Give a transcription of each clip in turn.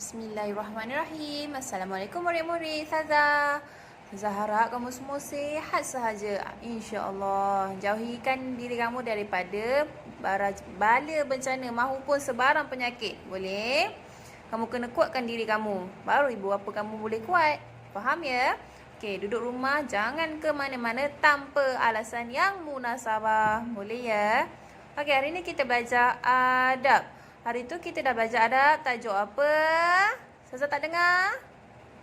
Bismillahirrahmanirrahim. Assalamualaikum murid-murid. Ustazah. Ustazah harap kamu semua sihat sahaja. InsyaAllah. Jauhikan diri kamu daripada bala bencana mahupun sebarang penyakit. Boleh? Kamu kena kuatkan diri kamu. Baru ibu bapa kamu boleh kuat. Faham ya? Okey, duduk rumah. Jangan ke mana-mana tanpa alasan yang munasabah. Boleh ya? Okey, hari ni kita belajar adab. Hari tu kita dah belajar adab. Tajuk apa? Ustazah tak dengar?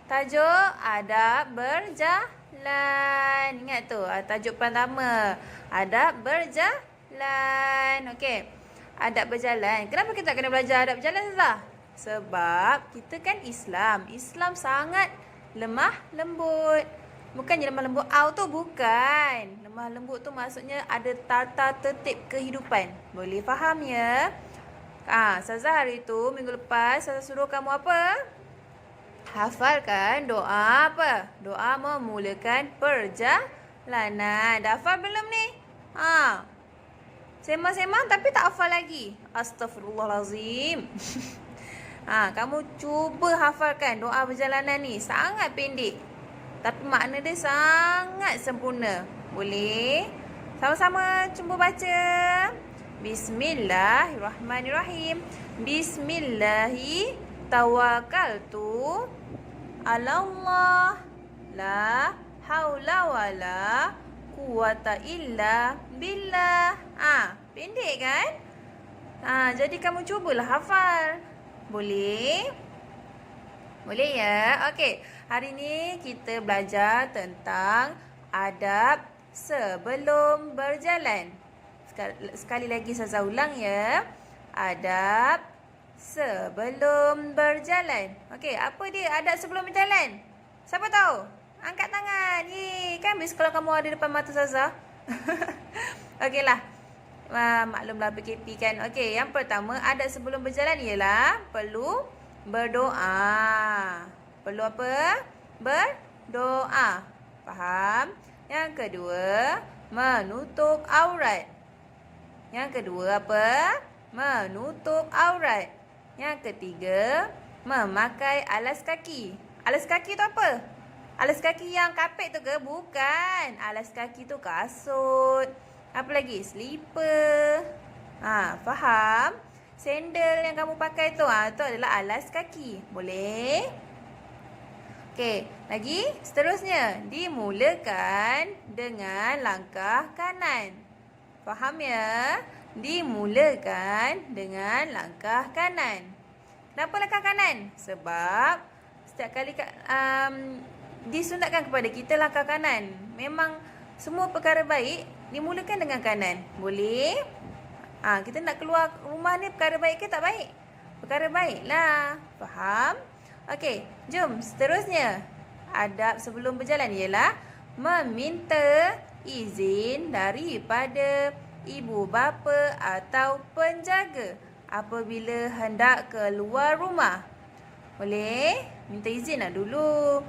Tajuk adab berjalan. Ingat tu, tajuk pertama. Adab berjalan. Okey. Adab berjalan. Kenapa kita kena belajar adab berjalan, Ustazah? Sebab kita kan Islam. Islam sangat lemah lembut. Bukannya lemah lembut tu, bukan. Lemah lembut tu maksudnya ada tata tertib kehidupan. Boleh faham ya? Ustazah hari tu minggu lepas Ustazah suruh kamu apa? Hafalkan doa apa? Doa memulakan perjalanan. Dah hafal belum ni? Sembang-sembang tapi tak hafal lagi. Astaghfirullahalazim. Kamu cuba hafalkan doa perjalanan ni. Sangat pendek. Tapi makna dia sangat sempurna. Boleh? Sama-sama cuba baca. Bismillahirrahmanirrahim. Bismillahi tawakkaltu ala Allah. La haula wala quwata illa billah. Pendek kan? Jadi kamu cubalah hafal. Boleh? Boleh ya? Okey. Hari ni kita belajar tentang adab sebelum berjalan. Sekali lagi saya ulang ya. Adab sebelum berjalan. Okey, apa dia adab sebelum berjalan? Siapa tahu? Angkat tangan. Kan best kalau kamu ada depan mata Ustazah. Okeylah. Maklumlah PKP kan. Okey, yang pertama adab sebelum berjalan ialah perlu berdoa. Perlu apa? Berdoa. Faham? Yang kedua, menutup aurat. Yang kedua apa? Menutup aurat. Yang ketiga, memakai alas kaki. Alas kaki tu apa? Alas kaki yang kapet tu ke? Bukan. Alas kaki tu kasut. Apa lagi? Slipper. Faham? Sandal yang kamu pakai tu, tu adalah alas kaki. Boleh? Okey, lagi seterusnya. Dimulakan dengan langkah kanan. Faham ya? Dimulakan dengan langkah kanan. Kenapa langkah kanan? Sebab setiap kali disunatkan kepada kita langkah kanan. Memang semua perkara baik dimulakan dengan kanan. Boleh? Kita nak keluar rumah ni perkara baik ke tak baik? Perkara baiklah. Faham? Okey, jom seterusnya. Adab sebelum berjalan ialah meminta izin daripada ibu bapa atau penjaga apabila hendak keluar rumah. Boleh? Minta izin lah dulu.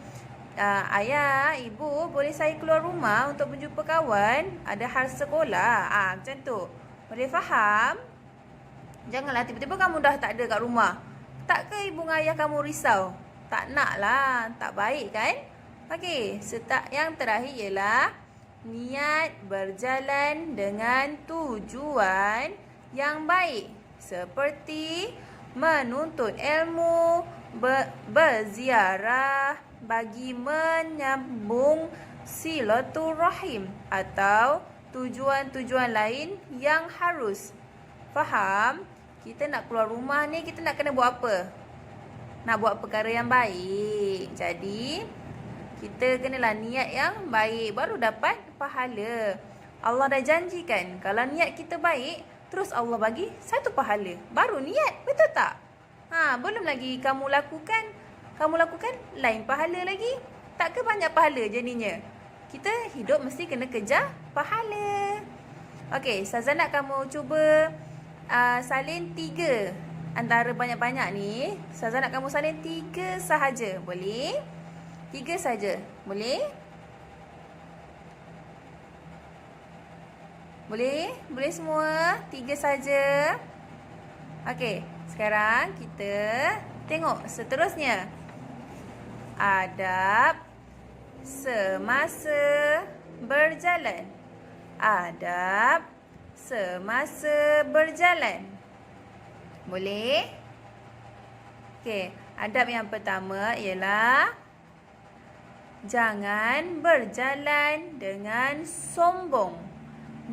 Ayah, ibu, boleh saya keluar rumah untuk berjumpa kawan? Ada hal sekolah. Macam tu. Boleh faham? Janganlah tiba-tiba kamu dah tak ada kat rumah. Tak ke ibu dan ayah kamu risau? Tak nak lah. Tak baik kan? Okey, yang terakhir ialah niat berjalan dengan tujuan yang baik seperti menuntut ilmu, berziarah bagi menyambung silaturahim atau tujuan-tujuan lain yang harus. Faham? Kita nak keluar rumah ni, kita nak kena buat apa? Nak buat perkara yang baik. Jadi kita kenalah niat yang baik, baru dapat pahala. Allah dah janjikan, kalau niat kita baik, terus Allah bagi satu pahala. Baru niat, betul tak? Belum lagi kamu lakukan lain pahala lagi. Tak ke banyak pahala jadinya? Kita hidup mesti kena kejar pahala. Okey, Ustazah nak kamu cuba salin 3 antara banyak-banyak ni. Ustazah nak kamu salin 3 sahaja. Boleh? 3 saja. Boleh? Boleh? Boleh semua? 3 saja. Okey, sekarang kita Tengok seterusnya. Adab semasa berjalan. Adab semasa berjalan. Boleh? Okey, adab yang pertama ialah jangan berjalan dengan sombong.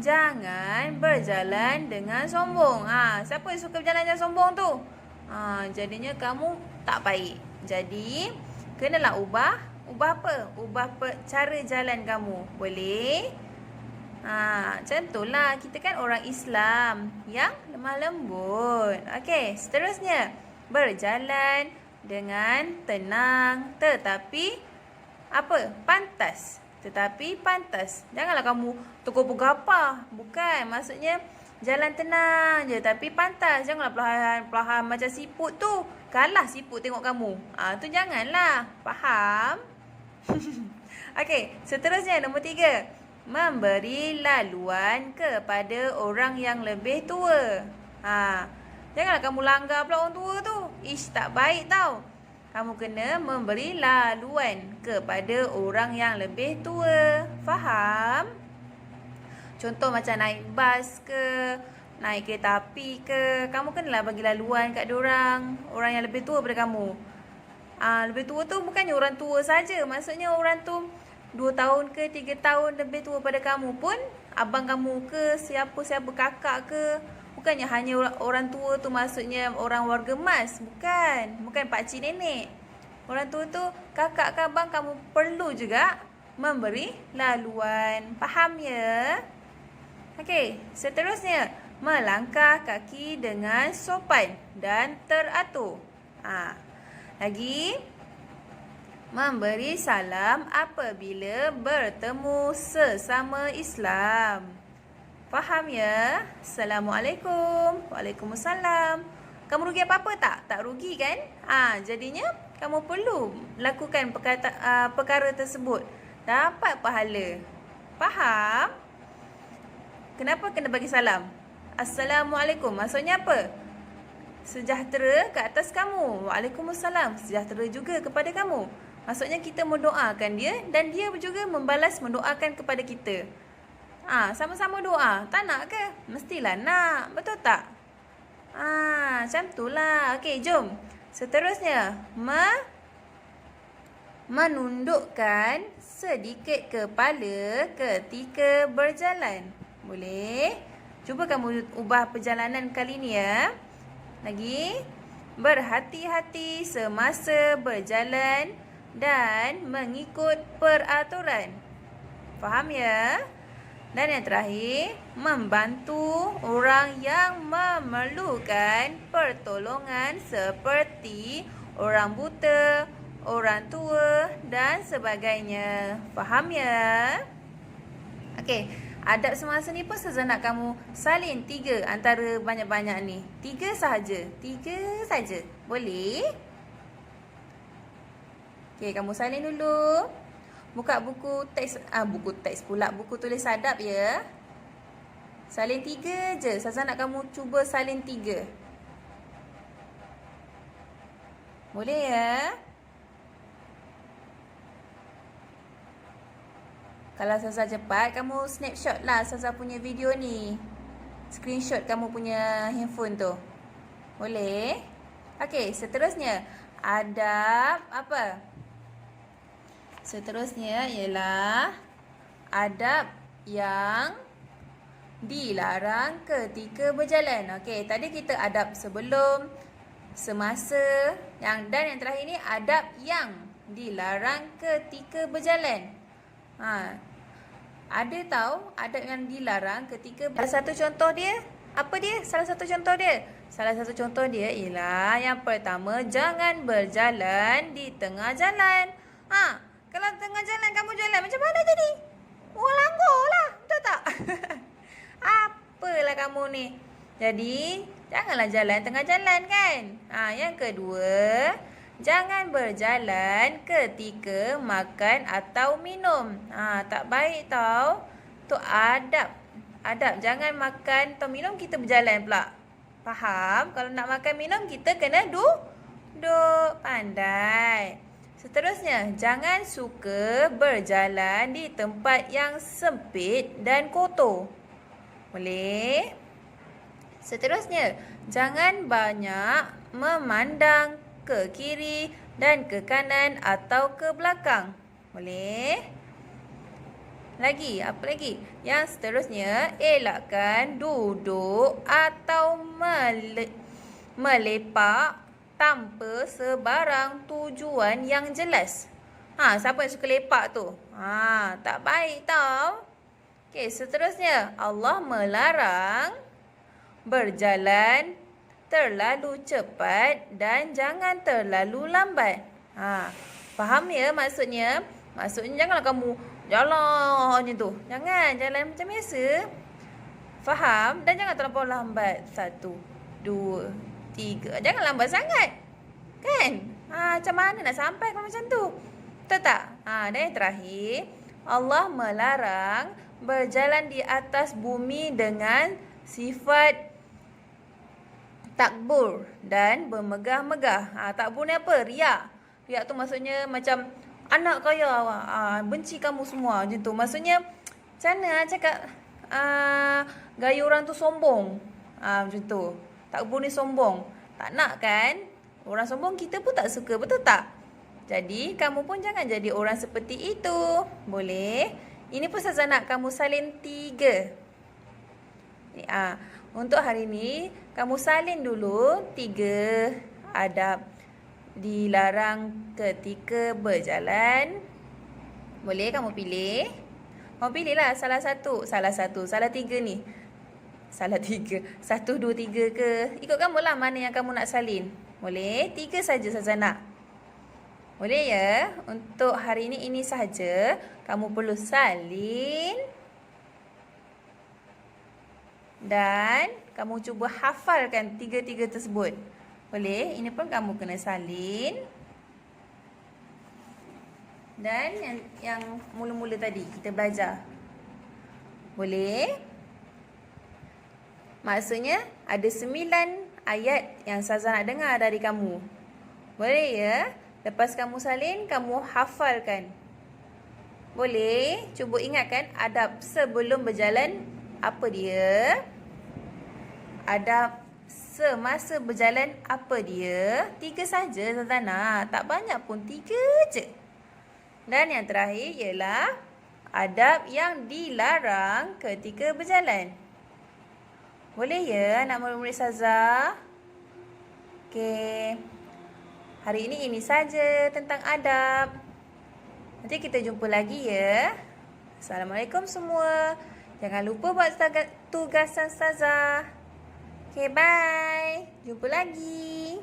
Jangan berjalan dengan sombong. Siapa yang suka berjalan dengan sombong tu? Jadinya kamu tak baik. Jadi, kenalah ubah. Ubah apa? Ubah cara jalan kamu. Boleh? Macam itulah. Kita kan orang Islam yang lemah lembut. Okey, seterusnya. Berjalan dengan tenang tetapi apa? Pantas. Tetapi pantas. Janganlah kamu tegur bergapah. Bukan. Maksudnya jalan tenang je tapi pantas. Janganlah perlahan-perlahan macam siput tu. Kalah siput tengok kamu. Tu janganlah. Faham? Okey, seterusnya nombor 3. Memberi laluan kepada orang yang lebih tua. Janganlah kamu langgar pula orang tua tu. Tak baik tau. Kamu kena memberi laluan kepada orang yang lebih tua. Faham? Contoh macam naik bas ke, naik kereta api ke, kamu kenalah bagi laluan kat diorang, orang yang lebih tua daripada kamu. Lebih tua tu bukannya orang tua saja. Maksudnya orang tu 2 tahun ke 3 tahun lebih tua pada kamu pun, abang kamu ke, siapa-siapa kakak ke. Bukannya hanya orang tua tu maksudnya orang warga emas. Bukan pakcik nenek. Orang tua tu kakak ke abang, kamu perlu juga memberi laluan. Faham ya? Okey, seterusnya. Melangkah kaki dengan sopan dan teratur. Lagi. Memberi salam apabila bertemu sesama Islam. Faham ya? Assalamualaikum. Waalaikumsalam. Kamu rugi apa-apa tak? Tak rugi kan? Jadinya kamu perlu lakukan perkara tersebut. Dapat pahala. Faham? Kenapa kena bagi salam? Assalamualaikum. Maksudnya apa? Sejahtera ke atas kamu. Waalaikumsalam. Sejahtera juga kepada kamu. Maksudnya kita mendoakan dia dan dia juga membalas mendoakan kepada kita. Sama-sama doa. Tak nak ke? Mestilah nak. Betul tak? Macam itulah. Okey, jom. Seterusnya. Menundukkan sedikit kepala ketika berjalan. Boleh? Cuba kamu ubah perjalanan kali ni ya. Lagi. Berhati-hati semasa berjalan dan mengikut peraturan. Faham ya? Dan yang terakhir, membantu orang yang memerlukan pertolongan seperti orang buta, orang tua dan sebagainya. Faham ya? Okey, adab semasa ni pun Ustazah nak kamu salin 3 antara banyak-banyak ni. 3 sahaja. 3 saja. Boleh? Okey, kamu salin dulu. Buka buku teks, buku teks pula, buku tulis adab ya. Salin 3 je. Ustazah nak kamu cuba salin 3. Boleh ya? Kalau Ustazah cepat, kamu snapshot lah Ustazah punya video ni. Screenshot kamu punya handphone tu. Boleh? Okey, seterusnya. Adab apa? Seterusnya ialah adab yang dilarang ketika berjalan. Okey, tadi kita adab sebelum, semasa, dan yang terakhir ni adab yang dilarang ketika berjalan. Ada tahu adab yang dilarang ketika berjalan. Salah satu contoh dia, apa dia? Salah satu contoh dia. Salah satu contoh dia ialah yang pertama, jangan berjalan di tengah jalan. Kalau tengah jalan kamu jalan, macam mana jadi? Orang langgar lah. Betul tak? Apalah kamu ni. Jadi, janganlah jalan tengah jalan kan? Yang kedua, jangan berjalan ketika makan atau minum. Tak baik tau. Tu adab. Adab. Jangan makan atau minum kita berjalan pula. Faham? Kalau nak makan minum kita kena Duk pandai. Seterusnya, jangan suka berjalan di tempat yang sempit dan kotor. Boleh? Seterusnya, jangan banyak memandang ke kiri dan ke kanan atau ke belakang. Boleh? Lagi, apa lagi? Yang seterusnya, elakkan duduk atau melepak tanpa sebarang tujuan yang jelas. Siapa yang suka lepak tu? Tak baik tau. Okey, seterusnya, Allah melarang berjalan terlalu cepat dan jangan terlalu lambat. Faham ya maksudnya? Maksudnya janganlah kamu jalan macam tu. Jangan, jalan macam biasa. Faham? Dan jangan terlalu lambat. 1, 2, 3. Jangan lambat sangat. Kan? Macam mana nak sampai kalau macam tu? Betul tak? Dan yang terakhir, Allah melarang berjalan di atas bumi dengan sifat takbur dan bermegah-megah. Takbur ni apa? Riak. Riak tu maksudnya macam anak kaya benci kamu semua macam tu. Maksudnya macam mana cakap gaya orang tu sombong. Macam tu. Takbur ni sombong. Tak nak kan? Orang sombong kita pun tak suka, betul tak? Jadi kamu pun jangan jadi orang seperti itu. Boleh? Ini pun Ustazah nak kamu salin 3. Untuk hari ni kamu salin dulu 3 adab dilarang ketika berjalan. Boleh kamu pilih? Kamu pilihlah salah 3 ni. Salah 3. 1, 2, 3 ke? Ikut kamu lah mana yang kamu nak salin. Boleh? 3 saja Ustazah nak. Boleh ya? Untuk hari ini sahaja. Kamu perlu salin. Dan kamu cuba hafalkan 3 tersebut. Boleh? Ini pun kamu kena salin. Dan yang mula-mula tadi kita belajar. Boleh? Maksudnya ada 9 ayat yang Ustazah nak dengar dari kamu. Boleh ya? Lepas kamu salin, kamu hafalkan. Boleh? Cuba ingatkan adab sebelum berjalan. Apa dia? Adab semasa berjalan. Apa dia? 3 saja Ustazah nak. Tak banyak pun, 3 je. Dan yang terakhir ialah adab yang dilarang ketika berjalan. Boleh ya anak murid-murid Ustazah? Okey. Hari ini saja tentang adab. Nanti kita jumpa lagi ya. Assalamualaikum semua. Jangan lupa buat tugasan Ustazah. Okay, bye. Jumpa lagi.